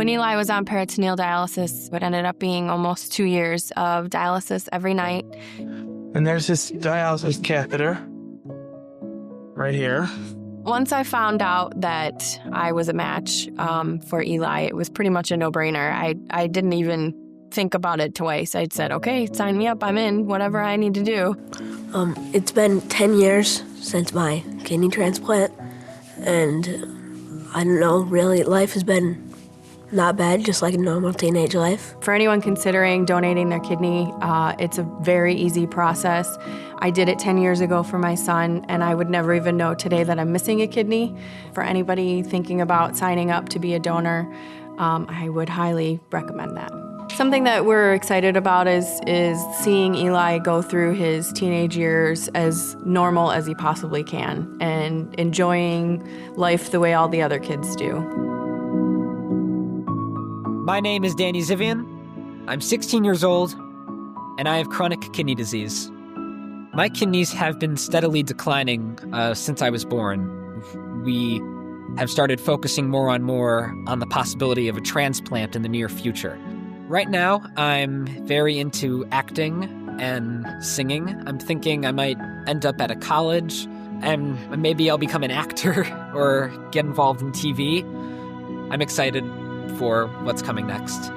When Eli was on peritoneal dialysis, it ended up being almost 2 years of dialysis every night. And there's this dialysis catheter right here. Once I found out that I was a match for Eli, it was pretty much a no-brainer. I didn't even think about it twice. I said, okay, sign me up, I'm in, whatever I need to do. It's been 10 years since my kidney transplant, and I don't know, really, life has been not bad, just like a normal teenage life. For anyone considering donating their kidney, it's a very easy process. I did it 10 years ago for my son, and I would never even know today that I'm missing a kidney. For anybody thinking about signing up to be a donor, I would highly recommend that. Something that we're excited about is seeing Eli go through his teenage years as normal as he possibly can and enjoying life the way all the other kids do. My name is Danny Zivian. I'm 16 years old, and I have chronic kidney disease. My kidneys have been steadily declining since I was born. We have started focusing more on the possibility of a transplant in the near future. Right now, I'm very into acting and singing. I'm thinking I might end up at a college, and maybe I'll become an actor or get involved in TV. I'm excited for what's coming next.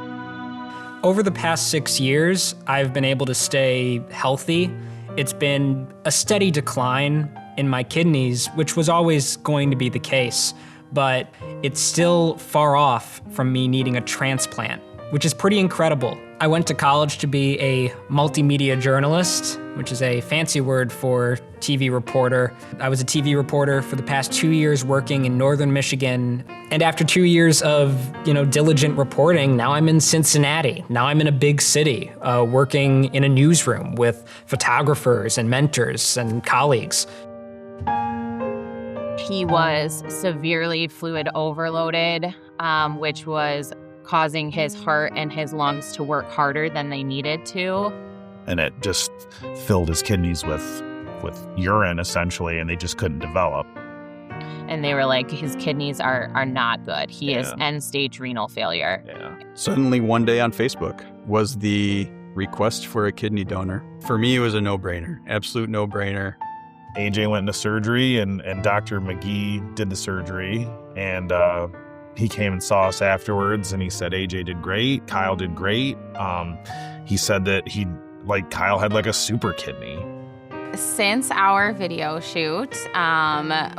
Over the past 6 years, I've been able to stay healthy. It's been a steady decline in my kidneys, which was always going to be the case, but it's still far off from me needing a transplant, which is pretty incredible. I went to college to be a multimedia journalist, which is a fancy word for TV reporter. I was a TV reporter for the past 2 years working in northern Michigan. And after 2 years of, diligent reporting, now I'm in Cincinnati. Now I'm in a big city, working in a newsroom with photographers and mentors and colleagues. He was severely fluid overloaded, which was causing his heart and his lungs to work harder than they needed to. And it just filled his kidneys with urine, essentially, and they just couldn't develop. And they were like, his kidneys are not good. He is end-stage renal failure. Yeah. Suddenly, one day on Facebook was the request for a kidney donor. For me, it was a no-brainer, absolute no-brainer. AJ went into surgery, and Dr. McGee did the surgery, and he came and saw us afterwards, and he said AJ did great, Kyle did great. He said that Kyle had like a super kidney. Since our video shoot,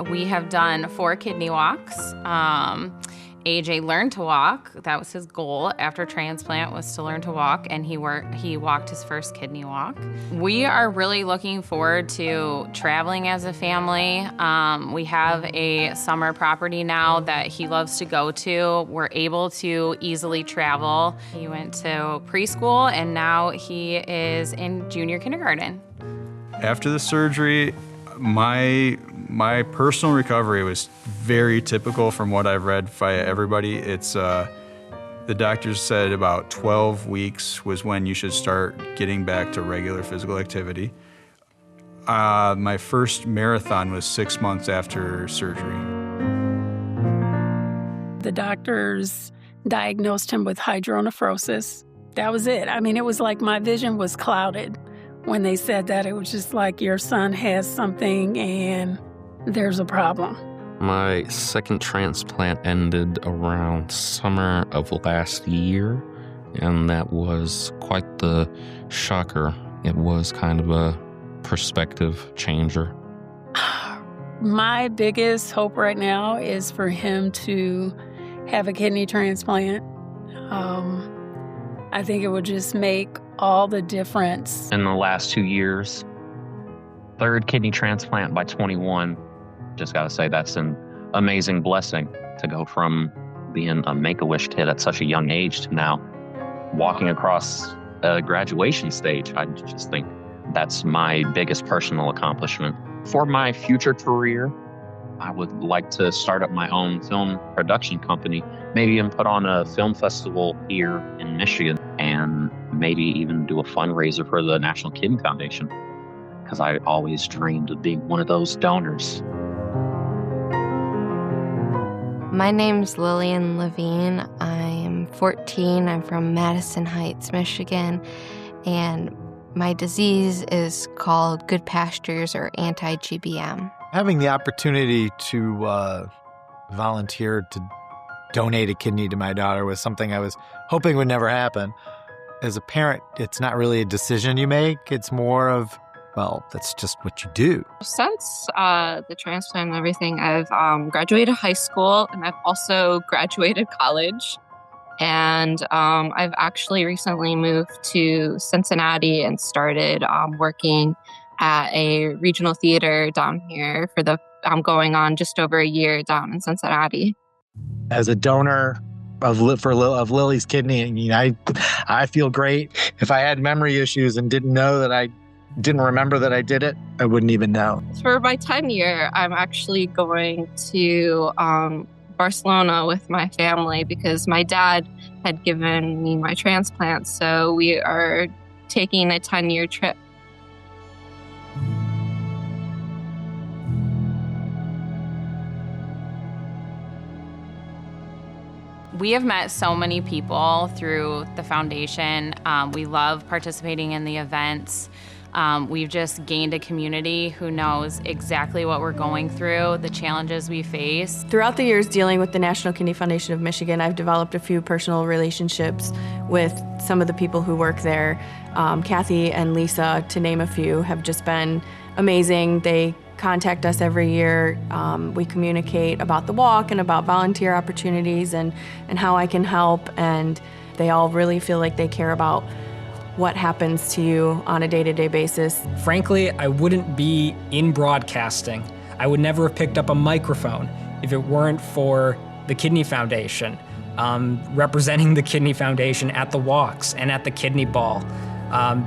we have done 4 kidney walks. AJ learned to walk. That was his goal after transplant, was to learn to walk, and he walked his first kidney walk. We are really looking forward to traveling as a family. We have a summer property now that he loves to go to. We're able to easily travel. He went to preschool, and now he is in junior kindergarten. After the surgery, my personal recovery was very typical from what I've read by everybody. It's the doctors said about 12 weeks was when you should start getting back to regular physical activity. My first marathon was 6 months after surgery. The doctors diagnosed him with hydronephrosis. That was it. I mean, it was like my vision was clouded. When they said that, it was just like, your son has something and there's a problem. My second transplant ended around summer of last year, and that was quite the shocker. It was kind of a perspective changer. My biggest hope right now is for him to have a kidney transplant. I think it would just make all the difference. In the last 2 years, 3rd kidney transplant by 21. Just gotta say, that's an amazing blessing to go from being a Make-A-Wish kid at such a young age to now walking across a graduation stage. I just think that's my biggest personal accomplishment. For my future career, I would like to start up my own film production company, maybe even put on a film festival here in Michigan, and maybe even do a fundraiser for the National Kidney Foundation, because I always dreamed of being one of those donors. My name's Lilian Levine. I'm 14. I'm from Madison Heights, Michigan, and my disease is called Good Pastures or anti-GBM. Having the opportunity to volunteer to donate a kidney to my daughter was something I was hoping would never happen. As a parent, it's not really a decision you make. It's more of, well, that's just what you do. Since the transplant and everything, I've graduated high school and I've also graduated college. And I've actually recently moved to Cincinnati and started working at a regional theater down here I'm going on just over a year down in Cincinnati. As a donor of Lily's kidney, I feel great. If I had memory issues and didn't remember that I did it, I wouldn't even know. For my 10th year, I'm actually going to Barcelona with my family because my dad had given me my transplant. So we are taking a 10-year trip. We have met so many people through the foundation. We love participating in the events. We've just gained a community who knows exactly what we're going through, the challenges we face. Throughout the years dealing with the National Kidney Foundation of Michigan, I've developed a few personal relationships with some of the people who work there. Kathy and Lisa, to name a few, have just been amazing. They contact us every year. We communicate about the walk and about volunteer opportunities and how I can help, and they all really feel like they care about what happens to you on a day-to-day basis. Frankly, I wouldn't be in broadcasting. I would never have picked up a microphone if it weren't for the Kidney Foundation, representing the Kidney Foundation at the walks and at the Kidney Ball.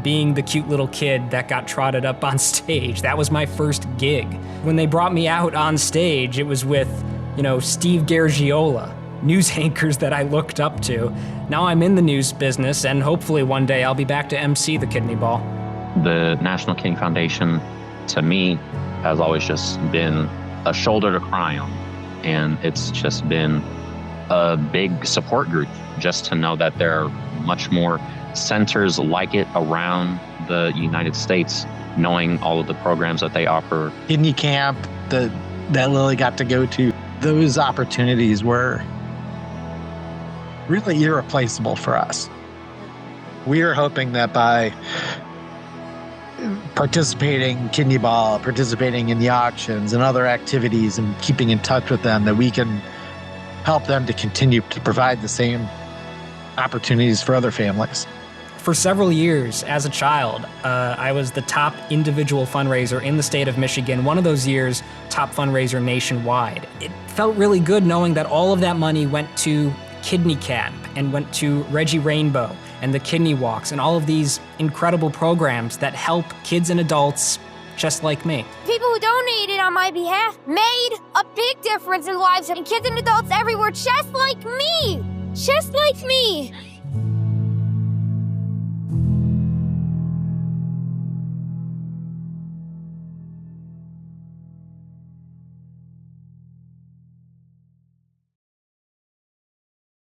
Being the cute little kid that got trotted up on stage. That was my first gig. When they brought me out on stage, it was with, Steve Garagiola, news anchors that I looked up to. Now I'm in the news business, and hopefully one day I'll be back to MC the Kidney Ball. The National Kidney Foundation, to me, has always just been a shoulder to cry on. And it's just been a big support group, just to know that there are much more centers like it around the United States, knowing all of the programs that they offer. Kidney camp that Lily got to go to, those opportunities were really irreplaceable for us. We are hoping that by participating in Kidney Ball, participating in the auctions and other activities and keeping in touch with them, that we can help them to continue to provide the same opportunities for other families. For several years as a child, I was the top individual fundraiser in the state of Michigan. One of those years, top fundraiser nationwide. It felt really good knowing that all of that money went to Kidney Camp and went to Reggie Rainbow and the Kidney Walks and all of these incredible programs that help kids and adults just like me. People who donated on my behalf made a big difference in the lives of kids and adults everywhere, just like me. Just like me.